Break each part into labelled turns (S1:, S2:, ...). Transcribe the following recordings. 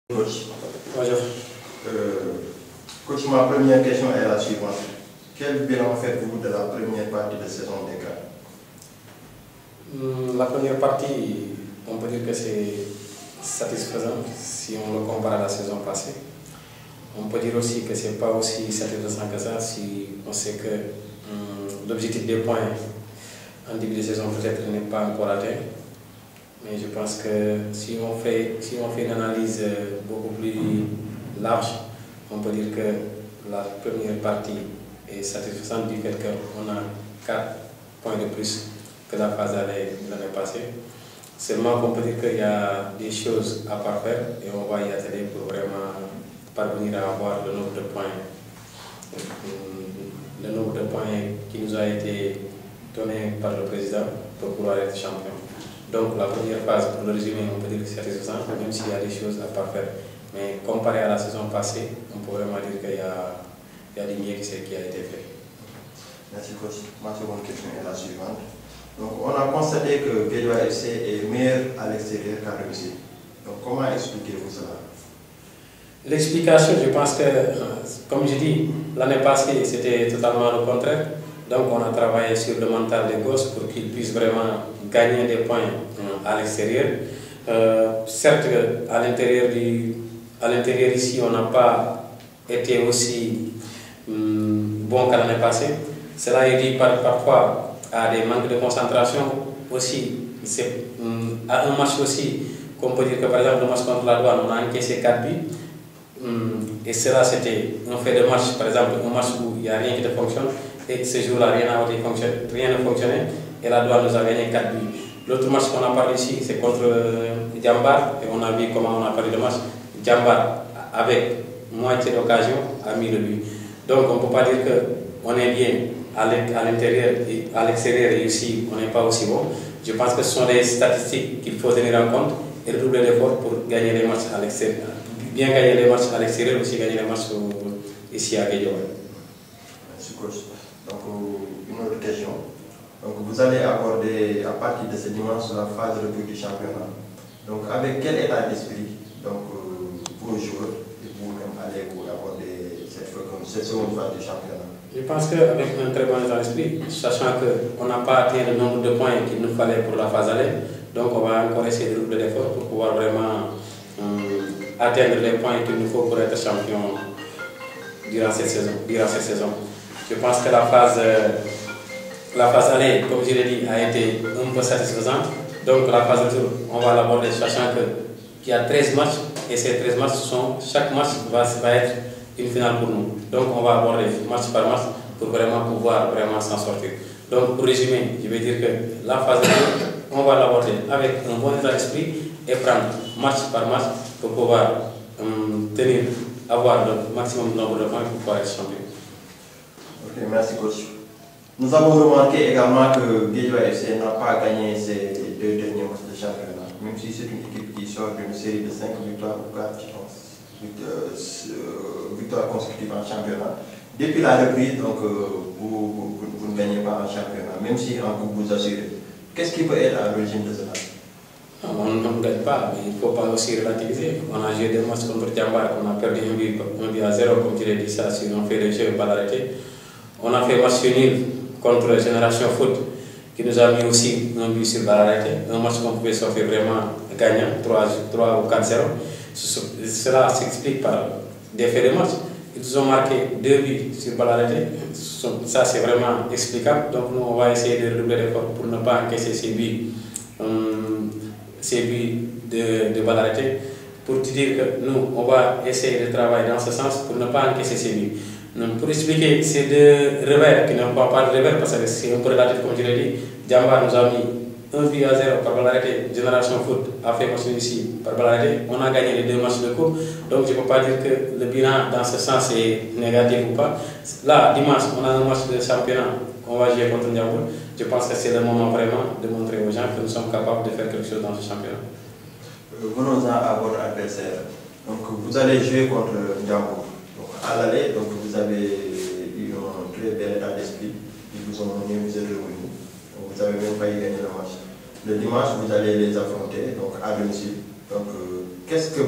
S1: Coach.
S2: Bonjour.
S1: Coach, ma première question est la suivante. Quel bilan faites-vous de la première partie de saison des Cas?
S2: La première partie, on peut dire que c'est satisfaisant si on le compare à la saison passée. On peut dire aussi que ce n'est pas aussi satisfaisant que ça si on sait que l'objectif des points en début de saison peut-être n'est pas encore atteint. Mais je pense que si on fait une analyse beaucoup plus large, on peut dire que la première partie est satisfaisante du fait qu'on a 4 points de plus que la phase allée de l'année passée. Seulement qu'on peut dire qu'il y a des choses à parfaire et on va y atteler pour vraiment parvenir à avoir le nombre de points qui nous a été donné par le président pour pouvoir être champion. Donc la première phase, pour le résumer, on peut dire que c'est satisfaisant, même s'il y a des choses à parfaire. Mais comparé à la saison passée, on peut vraiment dire qu'il y a du mieux qui a été fait.
S1: Merci coach. Ma seconde question est la suivante. Donc on a constaté que Guédiawaye FC est meilleur à l'extérieur qu'à domicile. Donc comment expliquez-vous cela?
S2: L'explication, je pense que, comme je dis, l'année passée c'était totalement le contraire. Donc on a travaillé sur le mental des gosses pour qu'ils puissent vraiment gagner des points à l'extérieur. Certes, à l'intérieur ici, on n'a pas été aussi bon qu'à l'année passée. Cela est dû parfois à des manques de concentration aussi. C'est à un match aussi, qu'on peut dire que par exemple le match contre la Douane, on a encaissé 4 buts. Et cela c'était un fait de match, par exemple un match où il n'y a rien qui ne fonctionne. Et ce jour-là, rien ne fonctionnait. Et la Douane nous a gagné 4 buts. L'autre match qu'on a parlé ici, c'est contre Djambar. Et on a vu comment on a parlé de match. Djambar, avec moitié d'occasion, a mis le but. Donc on ne peut pas dire qu'on est bien à l'intérieur et à l'extérieur et ici, on n'est pas aussi bon. Je pense que ce sont des statistiques qu'il faut tenir en compte et redoubler d'efforts pour gagner les matchs à l'extérieur. Bien gagner les matchs à l'extérieur, aussi gagner les matchs ici à Guédiawaye.
S1: Merci coach. Donc une autre question. Donc vous allez aborder à partir de ce dimanche la phase de retour du championnat. Donc avec quel état d'esprit vos joueurs et vous-même allez-vous aborder cette seconde phase du championnat?
S2: Je pense qu'avec un très bon état d'esprit, sachant qu'on n'a pas atteint le nombre de points qu'il nous fallait pour la phase aller, donc on va encore essayer de redoubler d'efforts pour pouvoir vraiment atteindre les points qu'il nous faut pour être champion durant cette saison. Je pense que la phase aller, comme je l'ai dit, a été un peu satisfaisante. Donc la phase retour, on va l'aborder sachant qu'il y a 13 matchs et ces 13 matchs, chaque match va être une finale pour nous. Donc on va aborder match par match pour vraiment pouvoir s'en sortir. Donc pour résumer, je vais dire que la phase retour, on va l'aborder avec un bon état d'esprit et prendre match par match pour pouvoir avoir le maximum nombre de points pour pouvoir être champion.
S1: Ok, merci coach. Nous avons remarqué également que Guédiawaye FC n'a pas gagné ses 2 derniers matchs de championnat, même si c'est une équipe qui sort d'une série de 5 victoires ou 4 victoires consécutives en championnat. Depuis la reprise, donc, vous ne gagnez pas en championnat, même si en coupe vous assurez. Qu'est-ce qui peut être à l'origine de cela?
S2: On ne gagne pas, mais il ne faut pas aussi relativiser. On a joué des matchs contre Djambar, on a perdu 1 but à 0, comme tu l'as dit, ça, si on fait le jeu, pas l'arrêter. On a fait match nul contre Génération Foot, qui nous a mis aussi 1 but sur balle arrêtée. Un match qu'on pouvait sortir vraiment gagnant, 3 ou 4-0. Cela s'explique par des faits de match. Ils nous ont marqué 2 buts sur balle arrêtée. Ça, c'est vraiment explicable. Donc, nous, on va essayer de redoubler d'efforts pour ne pas encaisser ces buts de balle arrêtée. Pour te dire que nous, on va essayer de travailler dans ce sens pour ne pas encaisser ces buts. Pour expliquer ces 2 revers qui n'ont pas de revers, parce que c'est un peu relatif comme je l'ai dit, Djambar nous a mis 1 but à 0 par balle arrêtée, Génération Foot a fait match ici par balle arrêtée, on a gagné les 2 matchs de coupe, donc je ne peux pas dire que le bilan dans ce sens est négatif ou pas. Là, dimanche, on a un match de championnat, on va jouer contre Ndiambour. Je pense que c'est le moment vraiment de montrer aux gens que nous sommes capables de faire quelque chose dans ce championnat.
S1: Venons-en à votre adversaire. Donc vous allez jouer contre Ndiambour. À l'aller, donc vous avez eu un très bel état d'esprit, ils vous ont donné, vous êtes revenu, vous avez même failli gagner le match. Le dimanche, vous allez les affronter, donc à domicile. Donc, est-ce que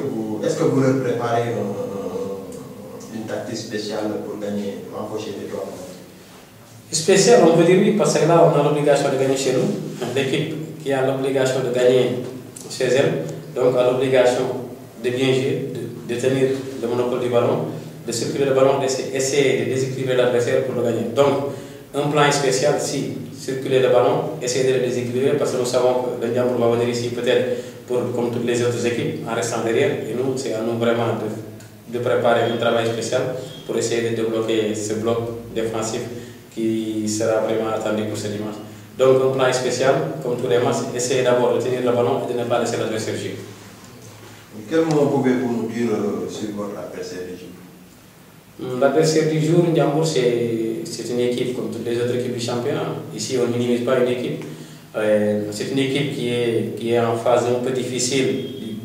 S1: vous leur préparez une tactique spéciale pour gagner, empocher les 3 points?
S2: Spécial, on peut dire oui, parce que là, on a l'obligation de gagner chez nous. L'équipe qui a l'obligation de gagner chez elle, donc a l'obligation de bien jouer, de tenir le monopole du ballon, de circuler le ballon, d'essayer de déséquilibrer l'adversaire pour le gagner. Donc, un plan spécial, si circuler le ballon, essayer de le déséquilibrer, parce que nous savons que le Ndiambour va venir ici peut-être comme toutes les autres équipes en restant derrière. Et nous, c'est à nous vraiment de préparer un travail spécial pour essayer de débloquer ce bloc défensif qui sera vraiment attendu pour ce dimanche. Donc un plan spécial, comme tous les matchs, essayer d'abord de tenir le ballon et de ne pas laisser l'adversaire jouer.
S1: Quel mot pouvez-vous nous dire sur votre adversaire du jour?
S2: L'adversaire du jour, Ndiambour, c'est une équipe comme toutes les autres équipes du championnat. Ici, on ne minimise pas une équipe. C'est une équipe qui est en phase un peu difficile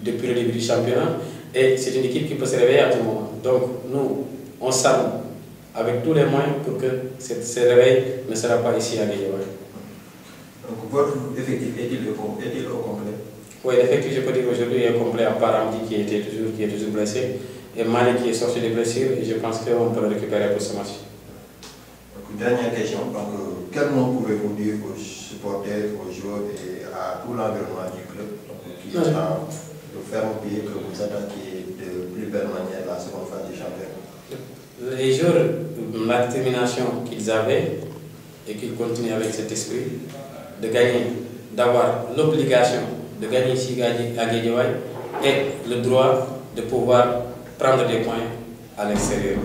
S2: depuis le début du championnat. Et c'est une équipe qui peut se réveiller à tout moment. Donc nous, on s'arme avec tous les moyens pour que ce réveil ne sera pas ici à Guédiawaye.
S1: Donc votre effectif est-il au complet?
S2: Oui, l'effectif, je peux dire aujourd'hui, est complet, à part Amdi qui est toujours blessé, et Mali qui est sorti de blessure, et je pense qu'on peut le récupérer pour ce match.
S1: Donc, dernière question, donc, quel mot pouvez-vous dire aux supporters, aux joueurs et à tout l'environnement du club qui attend de faire au pied que vous attendiez de plus belle manière la seconde phase du championnat? Les
S2: joueurs, la détermination qu'ils avaient et qu'ils continuent avec cet esprit de gagner, d'avoir l'obligation de gagner ici à Guédiawaye et le droit de pouvoir prendre des points à l'extérieur.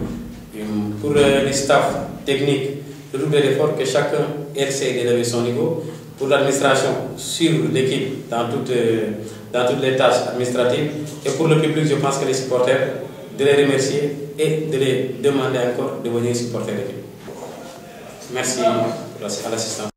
S2: Pour les staffs techniques, le double d'effort que chacun essaie d'élever son niveau. Pour l'administration, suivre l'équipe dans toutes les tâches administratives. Et pour le public, je pense que les supporters, de les remercier et de les demander encore de venir supporter l'équipe. Merci à l'assistance.